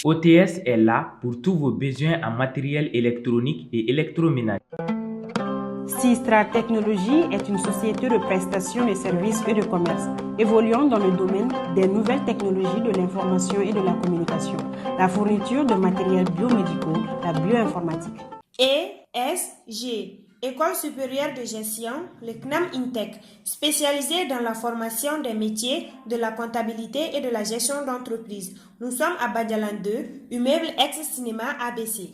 OTS est là pour tous vos besoins en matériel électronique et électroménager. Sistra Technologies est une société de prestation de services et de commerce, évoluant dans le domaine des nouvelles technologies de l'information et de la communication, la fourniture de matériels biomédicaux, la bioinformatique. ESG, École supérieure de gestion, le CNAM INTEC, spécialisée dans la formation des métiers de la comptabilité et de la gestion d'entreprise. Nous sommes à Badialan 2, immeuble ex-cinéma ABC.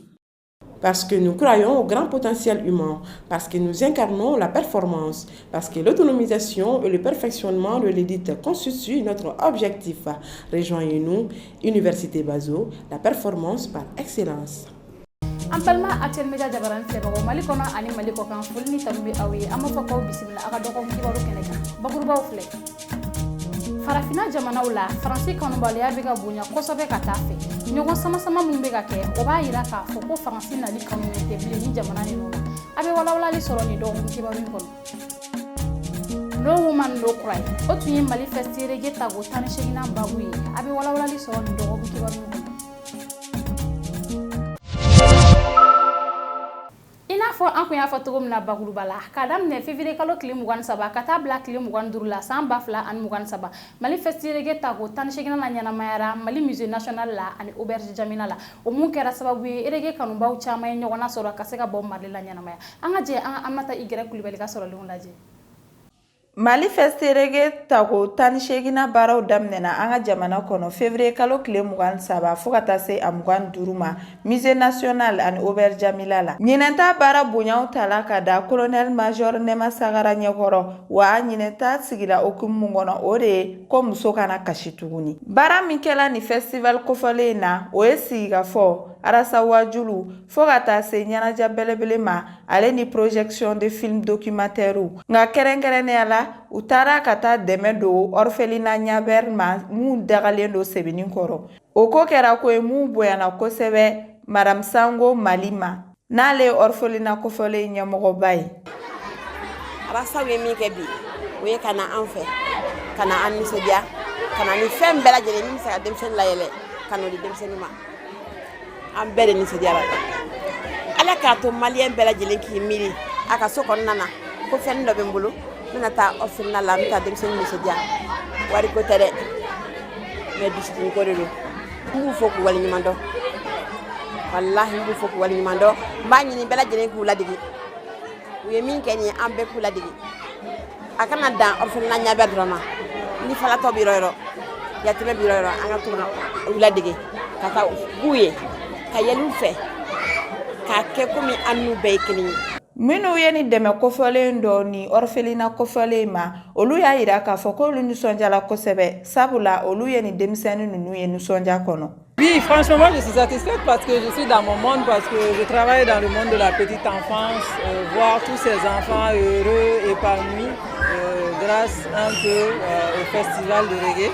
Parce que nous croyons au grand potentiel humain, parce que nous incarnons la performance, parce que l'autonomisation et le perfectionnement de l'édite constituent notre objectif. Rejoignez-nous, Université Bazo, la performance par excellence. Ampalma Atel Media Jabaran Sebo Mali kono ani Mali ko kan fulni tambi awi amma fa ko bismillah aga doko kibaru keneka bagurba ufle farafina jamana wala français kanu baliya biga bunya kosobe katafe nyogon sama mun bega ke o ba yira ka fo ko français na li kanu te bile ni jamana ni no abe wala li soro ni do kibaru kono no woman no cry o tuyi Mali festire geta go tan shegina babuyi abe wala li soro ni do kibaru kono fo an kun y'a fɔ cogo min na bakuruba la k'a daminɛ février kalo tile 23 ka taa bila tile 25 la san 2023 Mali festival ta ko 18 na ɲɛnamayara Mali musée national la ani auberge Jamila la o mun kɛra sababu ye erege kanubaw caman ye ɲɔgɔnna sɔrɔ ka se ka bɔ Mali la ɲɛnamaya an ka jɛ an Aminata Igɛrɛ Kulibali ka sɔrɔlenw lajɛ. Mali Festerege tako 18 baaraw daminɛna an ka jamana kɔnɔ février kalo tile 23 fo ka taa se a 25 ma musée national ani auberge Jamila la. Ɲinɛta baara bonyaw tala ka da colonel major Nema Sagara ɲɛkɔrɔ wa ɲinɛta sigila okumu mun kɔnɔ o de ye ko muso kana kasi tuguni. Baara min kɛla ni festival kofɔlen na o ye sigikafɔ Arasa Wajulu fo ka taa se ɲɛnajɛ belebele ma ale ni projection de film documentaire nka kɛrɛnkɛrɛnnenya la u taara ka taa dɛmɛ don orphelinat Ɲaber ma mun dagalen don Sebeni kɔrɔ. O ko kɛra ko ye mun bonyana kosɛbɛ Madame Sango Mali ma n'ale ye orphelinat kofɔlen ɲɛmɔgɔba ye. Arasa ye min kɛ bi o ye ka na an fɛ ka na an nisɔndiya ka na ni fɛn bɛɛ lajɛlen min bɛ se ka denmisɛnnin layɛlɛ ka n'o di denmisɛnnin ma. An bɛɛ de nisɔndiyara Ala k'a to maliyɛn bɛɛ lajɛlen k'i miiri a ka so kɔnɔna na ko fɛn dɔ bɛ n bolo n bɛna taa orphelinat la n bɛ taa denmisɛnnin nisɔndiya wari ko tɛ dɛ mais dusukun ko de don n b'u fɔ k'u waleɲuman dɔn walahi n b'u fɔ k'u waleɲuman dɔn n b'a ɲini bɛɛ lajɛlen k'u ladege u ye min kɛ nin ye an bɛɛ k'u ladege a kana dan orphelinat Ɲaber dɔrɔn ma ni falatɔ bɛ yɔrɔ yɔrɔ yatimɛ bɛ yɔrɔ yɔrɔ an ka to ka u ladege ka taa b'u ye ka yɛl'u fɛ k'a kɛ komi an n'u bɛɛ ye kelen ye. Minnu ye ni dɛmɛ kofɔlen dɔ ni orphelinat kofɔlen ma olu y'a yira k'a fɔ k'olu nisɔndiyala kosɛbɛ sabula olu ye ni denmisɛnnin ninnu ye nisɔndiya kɔnɔ. Oui, franchement, moi je suis satisfaite parce que je suis dans mon monde, parce que je travaille dans le monde de la petite enfance, voir tous ces enfants heureux, épanouis, grâce un peu au festival de reggae.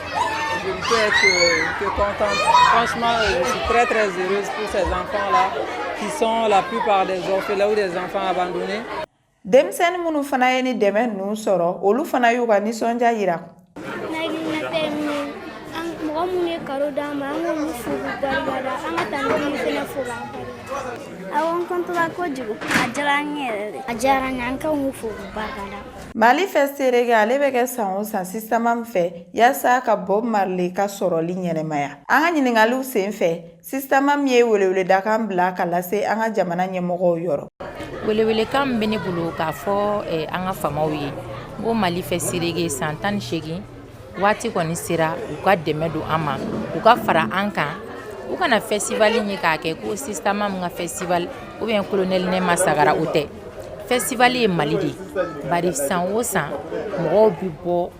Je ne peux être que contente. Franchement, je suis très heureuse pour ces enfants-là qui sont la plupart des orphelins ou des enfants abandonnés. Denmisɛnnin minnu fana ye ni dɛmɛ ninnu sɔrɔ olu fana y'u ka nisɔndiya yira. Mɔgɔ minnu ye kado d'an ma an k'olu fo k'u barikada an ka tantenw fana fo k'an barikada. Awɔ n kɔntɔla kojugu a diyara n ye yɛrɛ de a diyara n ye an k'u fo k'u barikada. Mali Festerege ale bɛ kɛ san o san sistema min fɛ yaasa ka Bob Marley ka sɔrɔli ɲɛnɛmaya. An ka ɲininkaliw sen fɛ sistema min ye weleweledakan bila ka lase an ka jamana ɲɛmɔgɔw yɔrɔ. Welewelekan min bɛ ne bolo k'a fɔ an ka famaw ye n ko Mali Festerege san 18 waati kɔni sera u ka dɛmɛ don an ma u ka fara an kan u kana festival ye k'a kɛ ko sistema min ka festival ou bien colonel Nema Sagara o tɛ. Festival ye Mali de bari san o san mɔgɔw bi bɔ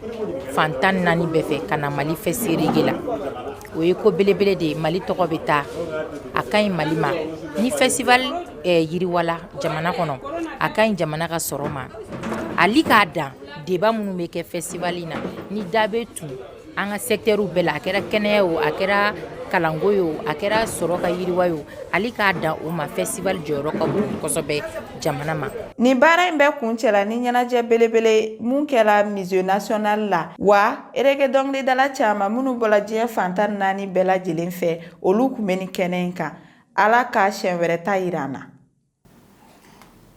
fan 14 bɛɛ fɛ ka na Mali Festerege la o ye ko belebele de Mali tɔgɔ bɛ taa a ka ɲi Mali ma ni festival yiriwala jamana kɔnɔ a ka ɲi jamana ka sɔrɔ ma ali k'a dan débat minnu bɛ kɛ festival in na ni da bɛ tun an ka secteur bɛɛ la a kɛra kɛnɛya o a kɛra kalango yo a kɛra sɔrɔ ka yiriwa yo ali k'a dan o ma festival jɔyɔrɔ ka bon kosɛbɛ jamana ma. Ni baara in bɛ kun cɛla ni ɲɛnajɛ belebele mun kɛra musée national la wa erege dɔnkilidala caman minnu bɔla diɲɛ fantan 4 bɛɛ lajɛlen fɛ olu kun bɛ ni kɛnɛ in kan. Ala ka siɲɛ wɛrɛ ta yira an na.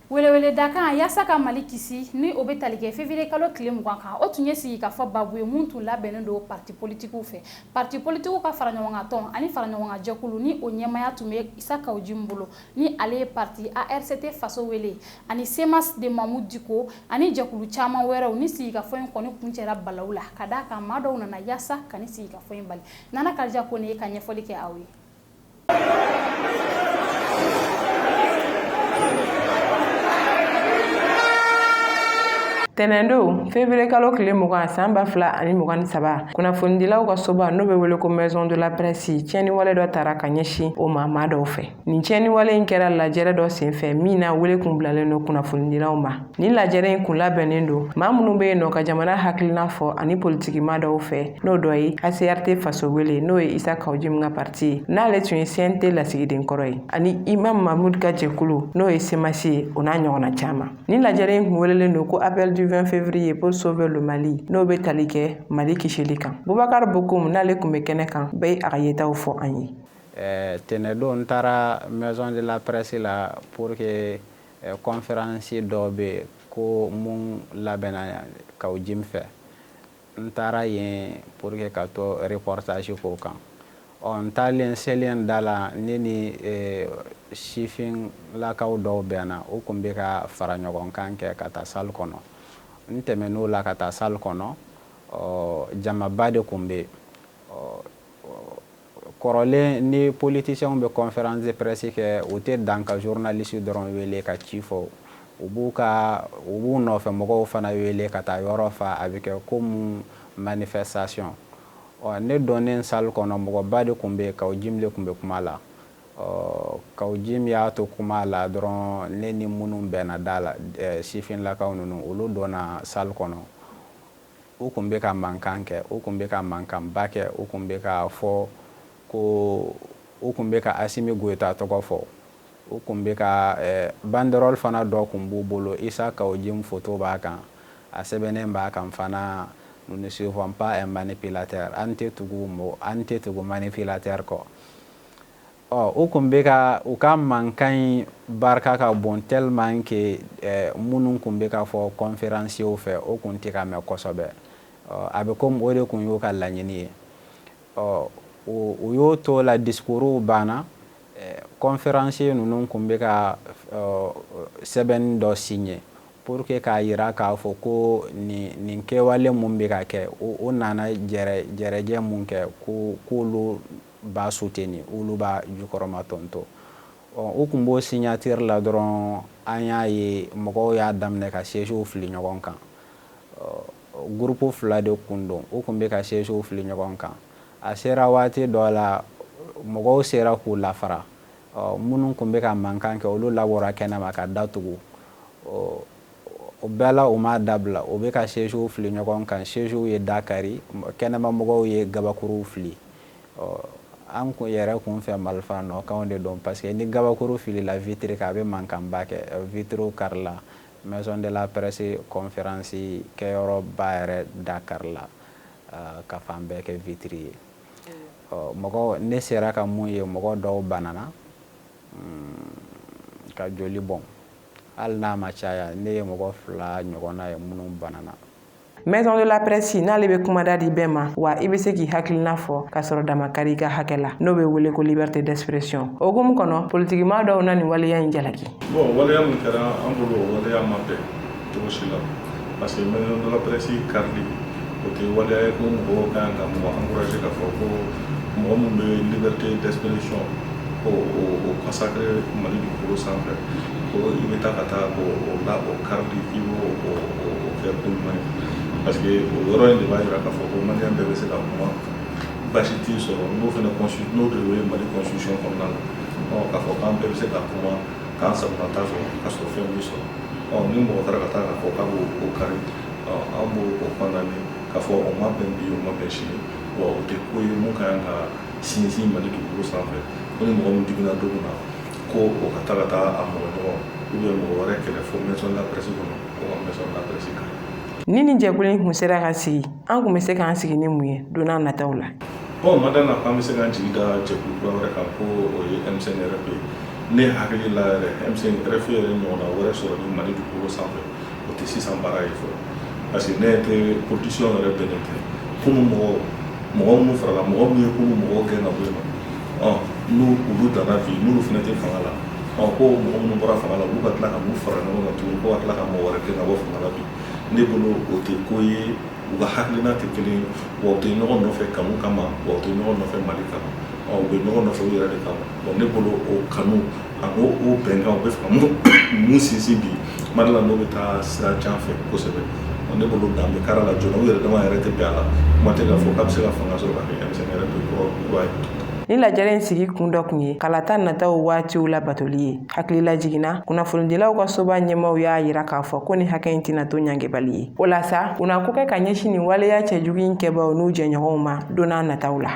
Welewele dakan yasa ka Mali kisi ni o bɛ tali kɛ février kalo tile 20 kan o tun ye sigi ka fɔ babu ye mun tun labɛnnen don parti politiques fɛ. Parti politiques ka fara ɲɔgɔn kan tɔn ani fara ɲɔgɔn kan jɛkulu ni o ɲɛmaya tun bɛ Isa Kawujim bolo ni ale ye parti ARCT faso wele ani CEMAS de Mamou Diko ani jɛkulu caman wɛrɛw ni sigi ka fɔ in kɔni kuncɛra balawu la ka d'a kan maa dɔw nana yasa ka ni sigi ka fɔ in bali. Nana Karija Kone ye ka ɲɛfɔli kɛ aw ye. Tɛnɛndo février kalo tile 20 san 2023 kunnafonidilaw ka soba n'o bɛ wele ko maison de la presse tiɲɛniwale dɔ tara ka ɲɛsin o ma maa dɔw fɛ. Nin tiɲɛniwale in kɛra lajɛrɛ dɔ senfɛ min na wele kun bilalen don kunnafonidilaw ma. Nin lajɛrɛ in kun labɛnnen don maa minnu bɛ yen nɔ ka jamana hakilina fɔ ani politiki maa dɔw fɛ n'o dɔ ye ACRT faso wele n'o ye Isa Kawujim ka parti ye n'ale tun ye CNT lasigiden kɔrɔ ye ani Imam Mahmoud ka jɛkulu n'o ye CEMAS ye o n'a ɲɔgɔnna caman. Nin lajɛrɛ in kun welelen don ko appel du 20 février pour sauver le Mali n'o bɛ tali kɛ Mali kisili kan. Boubacar Bokoum n'ale kun bɛ kɛnɛ kan bɛɛ a ka yetaw fɔ an ye. Tɛnɛdon n taara maison de la presse la pour que conférence dɔ bɛ ko mun labɛnna Kawujim fɛ n taara yen pour que ka to reportage k'o kan. N taalen selen da la ne ni sifin lakaw dɔw bɛnna o kun bɛ ka fara ɲɔgɔn kan kɛ ka taa salle kɔnɔ. N tɛmɛn'o la ka taa salle kɔnɔ jamaba de kun bɛ kɔrɔlen ni politiciens bɛ conférence de presse kɛ o tɛ dan ka journaliste dɔrɔn wele ka ci fɔ u b'u nɔfɛ mɔgɔw fana wele ka taa yɔrɔ fa a bɛ kɛ comme manifestation. Ne donnen salle kɔnɔ mɔgɔba de kun bɛ Kawujim de kun bɛ kuma la. Kawujim y'a to kuma la dɔrɔn ne ni minnu bɛnna da la sifinlakaw ninnu olu donna salle kɔnɔ u kun bɛ ka mankan kɛ u kun bɛ ka mankanba kɛ u kun bɛ ka fɔ ko u kun bɛ ka Asimi Goyita tɔgɔ fɔ u kun bɛ ka banderole fana dɔ kun b'u bolo Isa Kawujim photo b'a kan a sɛbɛnnen b'a kan fana nous ne suivons pas un manipulateur an tɛ tugu manipulateur kɔ. U kun bɛ ka u ka mankan barika ka bon tellement que minnu kun bɛ ka fɔ conférenciers fɛ o kun tɛ ka mɛn kosɛbɛ. A bɛ comme o de kun y'o ka laɲini ye. U y'o to la discours banna conférenciers ninnu kun bɛ ka sɛbɛnni dɔ signer pour que k'a yira k'a fɔ ko nin kɛwale mun bɛ ka kɛ o nana jɛrɛjɛ mun kɛ k'olu b'a soutenir olu b'a jukɔrɔma tonto. U kun b'o signature la dɔrɔn an y'a ye mɔgɔw y'a daminɛ ka sièges fili ɲɔgɔn kan. Groupe fila de kun don u kun bɛ ka sièges fili ɲɔgɔn kan. A sera waati dɔ la mɔgɔw sera k'u lafara minnu kun bɛ ka mankan kɛ olu labɔra kɛnɛma ka datugu. O bɛɛ la u m'a dabila u bɛ ka sièges fili ɲɔgɔn kan sièges ye dakari kɛnɛma mɔgɔw ye gabakuruw fili. An yɛrɛ kun fɛ marifa nɔkanw de don parce que ni gabakuru filila vitre ka a bɛ mankanba kɛ vitre karila maison de la presse conférence kɛyɔrɔba yɛrɛ da karila ka fan bɛɛ kɛ vitre ye. Mɔgɔ ne sera ka mun ye mɔgɔ dɔw banana ka joli bɔn hali n'a ma caya ne ye mɔgɔ 2 ɲɔgɔnna ye minnu banana. Maison de la presse n'ale bɛ kumada di bɛɛ ma wa i bɛ se k'i hakilina fɔ ka sɔrɔ damakari i ka hakɛ la n'o bɛ wele ko liberté d'expression. O hukumu kɔnɔ politikimaa dɔw na nin waleya in jalaki. Bon waleya min kɛra an bolo waleya ma bɛn cogo si la parce que maison de la presse karili o tɛ waleya ye ko mɔgɔw kan ka mɔgɔ encourager k'a fɔ ko mɔgɔ min bɛ liberté d'expression o consacrer Mali dugukolo sanfɛ ko i bɛ taa ka taa o karili i b'o kɛ ko ɲuman ye. Parce que o yɔrɔ in de b'a jira k'a fɔ ko maliyɛn bɛɛ bɛ se ka kuma basi t'i sɔrɔ n'o de ye Mali constitution kɔnɔna la k'a fɔ k'an bɛɛ bɛ se ka kuma k'an sagonata sɔrɔ ka sɔrɔ fɛn bɛ sɔrɔ ni mɔgɔ taara ka taa k'a fɔ k'a b'o kari an b'o condamner k'a fɔ o ma bɛn bi o ma bɛn sini bon o tɛ ko ye mun ka kan ka sinsin Mali dugukolo sanfɛ ko ni mɔgɔ min jiginna don min na ko o ka taa a mɔgɔ ɲɔgɔn mɔgɔ wɛrɛ kɛlɛ fo maison de la presse kɔnɔ ko ka maison de la presse kan. Ni nin jɛkulu in kun sera ka sigi an kun bɛ se k'an sigi ni mun ye don n'a nataw la. Bon madame k'an bɛ se k'an jigi da jɛkulu kura wɛrɛ kan ko o ye MCNRP ne hakili la yɛrɛ MCNRP yɛrɛ ɲɔgɔnna wɛrɛ sɔrɔ ni Mali dugukolo sanfɛ o tɛ sisan baara ye fɔlɔ parce que ne tɛ politicien yɛrɛ bɛnnen tɛ kunu mɔgɔ minnu farala mɔgɔ min ye kunu mɔgɔw gɛn ka bɔ yen nɔ n'u olu danna bi n'olu fana tɛ fanga la ko mɔgɔ minnu bɔra fanga la olu ka tila ka n'u fara ɲɔgɔn kan tuguni ko ka tila ka mɔgɔ wɛrɛ gɛn ka bɔ fanga la bi ne bolo o tɛ ko ye u ka hakilina tɛ kelen wa u tɛ ɲɔgɔn nɔfɛ kanu kama wa u tɛ ɲɔgɔn nɔfɛ Mali kama u bɛ ɲɔgɔn nɔfɛ u yɛrɛ de kama bon ne bolo o kanu ani o bɛnkan u bɛ fɛ ka mun sinsin bi Mali la n'o bɛ taa sira jan fɛ kosɛbɛ ne bolo dan bɛ kara la joona u yɛrɛ dama yɛrɛ tɛ bɛn a la kuma tɛ k'a fɔ k'a bɛ se ka fanga sɔrɔ ka kɛ MCNRP kura ye. Ni lajɛrɛ in sigi kun dɔ kun ye kalata nataw waatiw la batoli ye hakilila jiginna kunnafonidilaw ka soba ɲɛmaw y'a yira k'a fɔ ko ni hakɛ in tɛna to ɲangebali ye o la sa u na ko kɛ ka ɲɛsin nin waleya cɛjugu in kɛbaw n'u jɛɲɔgɔnw ma don n'a nataw la.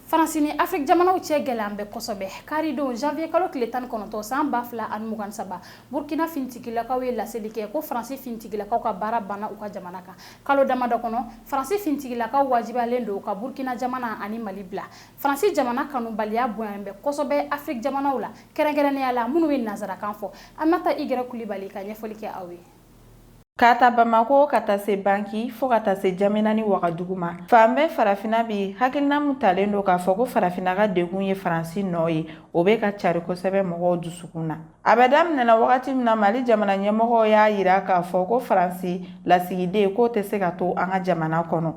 Faransi ni Afrique jamanaw cɛ gɛlɛn bɛ kosɛbɛ kari don janvier kalo tile 19 san 2023 Burkina fintigilakaw ye laseli kɛ ko Faransi fintigilakaw ka baara banna u ka jamana kan kalo damadɔ kɔnɔ Faransi fintigilakaw wajibiyalen don ka Burkina jamana ani Mali bila Faransi jamana kanubaliya bonya bɛ kosɛbɛ Afrique jamanaw la kɛrɛnkɛrɛnnenya la minnu ye nazarakan fɔ Aminata Igera Kulibali ka ɲɛfɔli kɛ aw ye. Kata Bamako kata se banki fo kata se Jamena ni Wagadugu ma fan bɛɛ farafina bi hakilina mun talen do k'a fɔ ko farafina ka degun ye Faransi nɔ ye o bɛ ka cari kosɛbɛ mɔgɔw dusukun na a bɛ daminɛna wagati min na Mali jamana ɲɛmɔgɔw y'a yira k'a fɔ ko Faransi lasigiden k'o tɛ se ka to an ka jamana kɔnɔ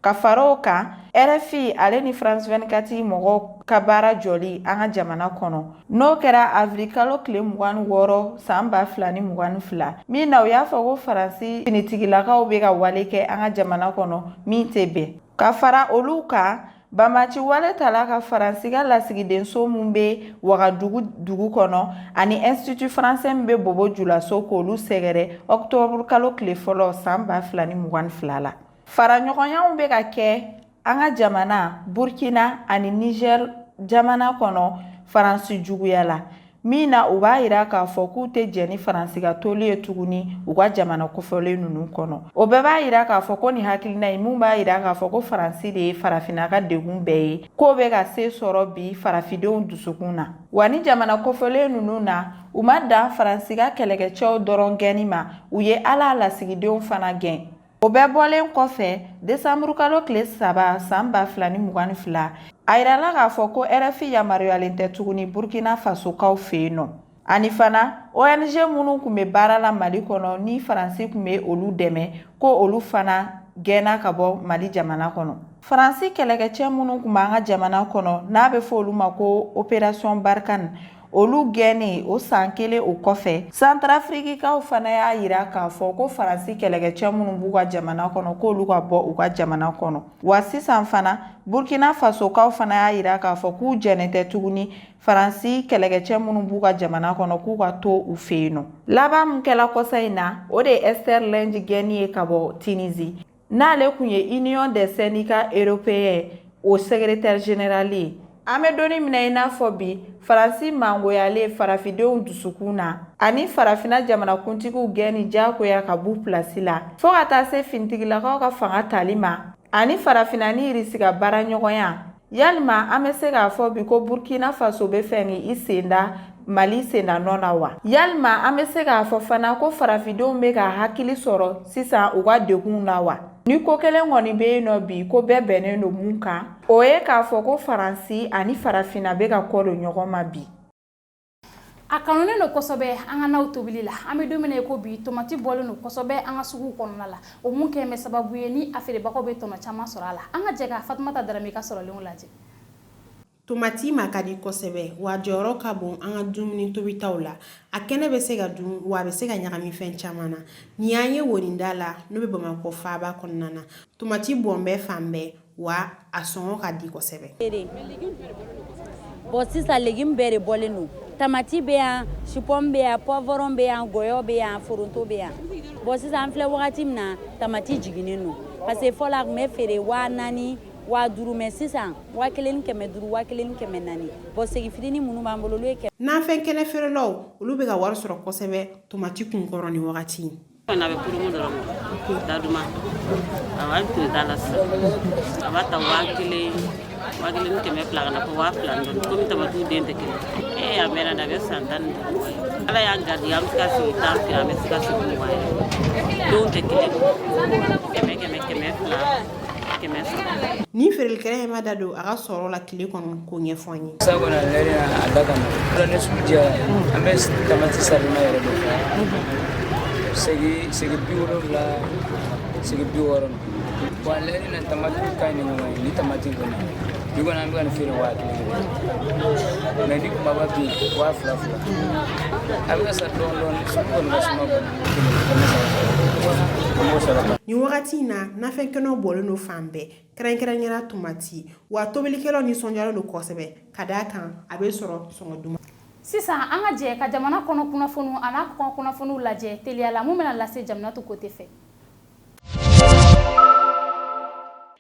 ka fara o kan RFI ale ni France 24 mɔgɔw ka baara jɔli an ka jamana kɔnɔ n'o kɛra avril kalo tile 26 san 2022 min na u y'a fɔ ko Faransi finitigilakaw bɛ ka wale kɛ an ka jamana kɔnɔ min tɛ bɛn ka fara olu kan Bamaci wale tala ka Faransi ka lasigidenso mun bɛ Wagadugu dugu kɔnɔ ani Institut Français min bɛ Bobo Julaso k'olu sɛgɛrɛ octobre kalo tile fɔlɔ san 2022 la faraɲɔgɔnyaw bɛ ka kɛ an ka jamana Burkina ani Niger jamana kɔnɔ Faransi juguya la min na u b'a yira k'a fɔ k'u tɛ jɛn ni Faransi ka toli ye tuguni u ka jamana kɔfɛlen ninnu kɔnɔ o bɛɛ b'a yira k'a fɔ ko nin hakilina ye mun b'a yira k'a fɔ ko Faransi de ye farafina ka degun bɛɛ ye k'o bɛ ka se sɔrɔ bi farafidenw dusukun na wa ni jamana kɔfɛlen ninnu na u ma dan Faransi ka kɛlɛkɛcɛw dɔrɔn gɛnni ma u ye ala lasigidenw fana gɛn o bɛɛ bɔlen kɔfɛ décembre kalo tile 3 san 2022 a yirala k'a fɔ ko RFI yamaruyalen tɛ tuguni Burkina Faso kaw fɛ yen nɔ ani fana ONG minnu tun bɛ baara la Mali kɔnɔ ni Faransi tun bɛ olu dɛmɛ ko olu fana gɛnna ka bɔ Mali jamana kɔnɔ Faransi kɛlɛkɛcɛ minnu tun b'an ka jamana kɔnɔ n'a bɛ fɔ olu ma ko opération Barkhane olu gɛnni o san kelen o kɔfɛ Centrafricains fana y'a yira k'a fɔ ko Faransi kɛlɛkɛcɛ minnu b'u ka jamana kɔnɔ k'olu ka bɔ u ka jamana kɔnɔ wa sisan fana Burkina Faso kaw fana y'a yira k'a fɔ k'u jɛnnen tɛ tuguni Faransi kɛlɛkɛcɛ minnu b'u ka jamana kɔnɔ k'u ka to u fɛ yen nɔ laban min kɛla kɔsa in na o de ye Esther Lengi gɛnni ye ka bɔ Tunisie n'ale kun ye Union des syndicats européens o secrétaire général ye an bɛ doni minɛ i n'a fɔ bi Faransi mangoyalen farafidenw dusukun na ani farafina jamanakuntigiw gɛnni jagoya ka b'u pilasi la fo ka taa se finitigilakaw ka fanga tali ma ani farafina ni irisi ka baara ɲɔgɔnya yalima an bɛ se k'a fɔ bi ko Burkina Faso bɛ fɛ k'i senda Mali senda nɔ na wa yalima an bɛ se k'a fɔ fana ko farafidenw bɛ ka hakili sɔrɔ sisan u ka degun na wa ni ko kelen kɔni bɛ yen nɔ bi ko bɛɛ bɛnnen don mun kan o ye k'a fɔ ko Faransi ani farafina bɛ ka kɔ don ɲɔgɔn ma bi a kanunen don kosɛbɛ an ka naw tobili la an bɛ don min na ko bi tomati bɔlen don kosɛbɛ an ka suguw kɔnɔna la o mun kɛ bɛ sababu ye ni a feerebagaw bɛ tɔnɔ caman sɔrɔ a la an ka jɛ ka Fatumata Darame ka sɔrɔlenw lajɛ tomati ma ka di kosɛbɛ wa jɔyɔrɔ ka bon an ka dumuni tobitaw la a kɛnɛ bɛ se ka dun wa a bɛ se ka ɲagami fɛn caman na ni an ye woninda la n'o bɛ Bamakɔ faaba kɔnɔna na tomati bɔn bɛ fan bɛɛ wa a sɔngɔ ka di kosɛbɛ bon sisan légume bɛɛ de bɔlen don tamati bɛ yan chipon bɛ yan poivron bɛ yan gɔyɔ bɛ yan foronto bɛ yan bon sisan an filɛ wagati min na tamati jiginnen don parce que fɔlɔ a tun bɛ feere 4000 wa duru mais sisan wa kelen kɛmɛ duru wa kelen kɛmɛ naani bon segi fitini minnu b'an bolo olu ye Nafɛn kɛnɛ feerelaw olu bɛ ka wari sɔrɔ kosɛbɛ tomati kunkɔrɔ ni wagati. N'a bɛ purumu dɔrɔn da duman a b'a tun t'a la sisan a b'a ta 1,000 kɛmɛ fila ka na fɔ 2,000 dɔɔnin komi tamatiw den tɛ kelen a mɛnna da bɛ san 15 ala y'an garidiya an bɛ se ka sigi 10 fila an bɛ se ka sigi 20 denw tɛ kelen kɛmɛ fila kɛmɛ saba. Ni feerelikɛla ma da don a ka sɔrɔ la tile kɔnɔ k'o ɲɛfɔ an ye. Sabu na lɛri a da kama ne sugu jɛra an bɛ tamati sarima yɛrɛ de fɛ segi 70 segi 60 bon lɛri na tamati ka ɲi ni ɲɔgɔn ye ni tamati kɔni bi kɔni an bɛ ka nin feere 1,000 mais ni kumaba bi 2,000 a bɛ ka sa dɔɔnin sugu kɔni ka suma kɔni ni wagati in na nafɛn kɛnɛw bɔlen don fan bɛɛ kɛrɛnkɛrɛnyara tomati wa tobilikɛlaw nisɔndiyalen don kosɛbɛ ka d'a kan a bɛ sɔrɔ sɔngɔ duman. Sisan an ka jɛ ka jamana kɔnɔ kunnafoniw a n'a kɔkan kunnafoniw lajɛ teliya la mun bɛna lase jamana to côté fɛ.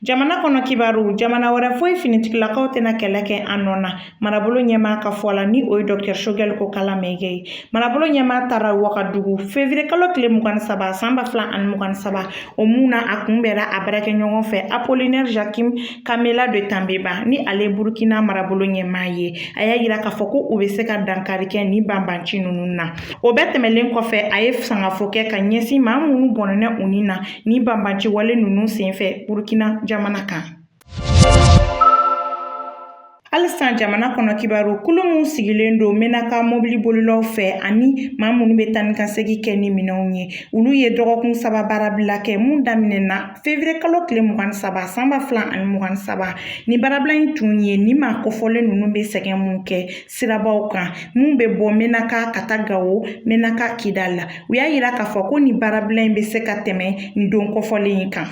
Jamana kɔnɔ kibaru jamana wɛrɛ foyi finitigilakaw tɛna kɛlɛ kɛ an nɔ na marabolo ɲɛmaa ka fɔ la ni o ye Dr Shogɛl ko Kala Mɛge ye. Marabolo ɲɛmaa taara Wagadugu février kalo tile 27 san 2023 o mun na a kunbɛra a baarakɛɲɔgɔn fɛ Apollinaire Jakim Kamela de Tambeba ni ale Burkina marabolo ɲɛmaa ye. A y'a yira k'a fɔ ko u bɛ se ka dankari kɛ ni banbanci ninnu na. O bɛɛ tɛmɛlen kɔfɛ a ye sangafo kɛ ka ɲɛsin maa minnu bɔnɛnɛ u ni na ni banbanci wale ninnu senfɛ Burkina jamana kan. Alisan jamana kɔnɔ kibaru kulu mun sigilen don Menaka mobili bolilaw fɛ ani maa minnu bɛ taa ni ka segin kɛ ni minɛnw ye olu ye dɔgɔkun 3 baarabila kɛ mun daminɛna février kalo tile 27 san 2023 ni baarabila in tun ye ni maa kofɔlen ninnu bɛ sɛgɛn mun kɛ sirabaw kan mun bɛ bɔ Menaka ka taa Gawo Menaka Kidal u y'a yira k'a fɔ ko ni baarabila in bɛ se ka tɛmɛ ni don kofɔlen in kan.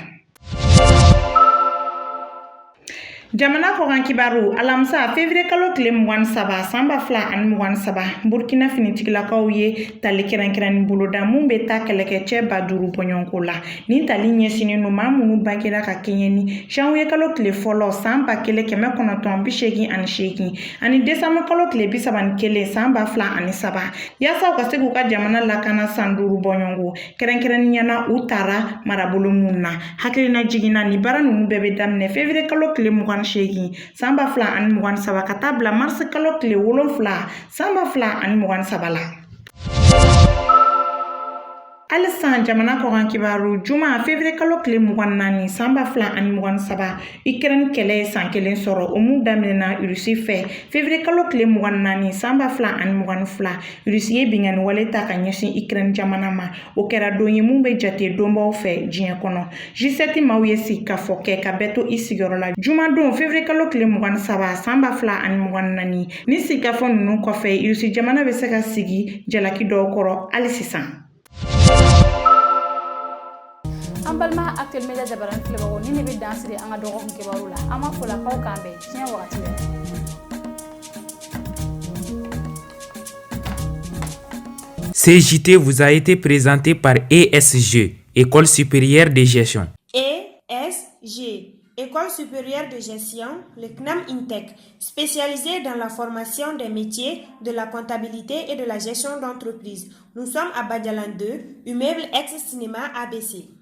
Jamana kɔkan kibaru alamisa février kalo tile 27 san 2023 Burkina finitigilakaw ye tali kɛrɛnkɛrɛnni boloda mun bɛ taa kɛlɛkɛcɛ 5,000 bɔɲɔnko la ni tali ɲɛsinen no maa minnu bangera ka kɛɲɛ ni janvier kalo tile fɔlɔ san 1988 ani décembre kalo tile 31 san 2003 yaasa u ka se k'u ka jamana lakana san 5 bɔɲɔnko kɛrɛnkɛrɛnniyana u taara marabolo mun na hakilina jiginna ni baara ninnu bɛɛ bɛ daminɛ février kalo tile 28 san 2023 ka taa bila mars kalo tile 7 san 2023 la. Alisan jamana kɔkan kibaru juma février kalo tile 24 san 2023 Ukraine kɛlɛ ye san 1 sɔrɔ o mun daminɛna Russie fɛ février kalo tile 24 san 2022 Russie ye bingani wale ta ka ɲɛsin Ukraine jamana ma o kɛra don ye mun bɛ jate donbaw fɛ diɲɛ kɔnɔ G7 maaw ye sigi ka fɔ kɛ ka bɛɛ to i sigiyɔrɔ la juma don février kalo tile 27 san 2024 ni sigikafɔ ninnu kɔfɛ Russie jamana bɛ se ka sigi jalaki dɔw kɔrɔ hali sisan. An balima Actuel Media jabaran filɛbagaw ni ne bɛ dan siri an ka dɔgɔkun kibaru la an b'a fɔ la k'aw k'an bɛn tiɲɛ wagati bɛɛ. CJT vous a été présenté par ESG, École supérieure de gestion. ESG, École supérieure de gestion, le CNAM INTEC, spécialisé dans la formation des métiers de la comptabilité et de la gestion d'entreprise. Nous sommes à Badialan 2, immeuble ex-cinéma ABC.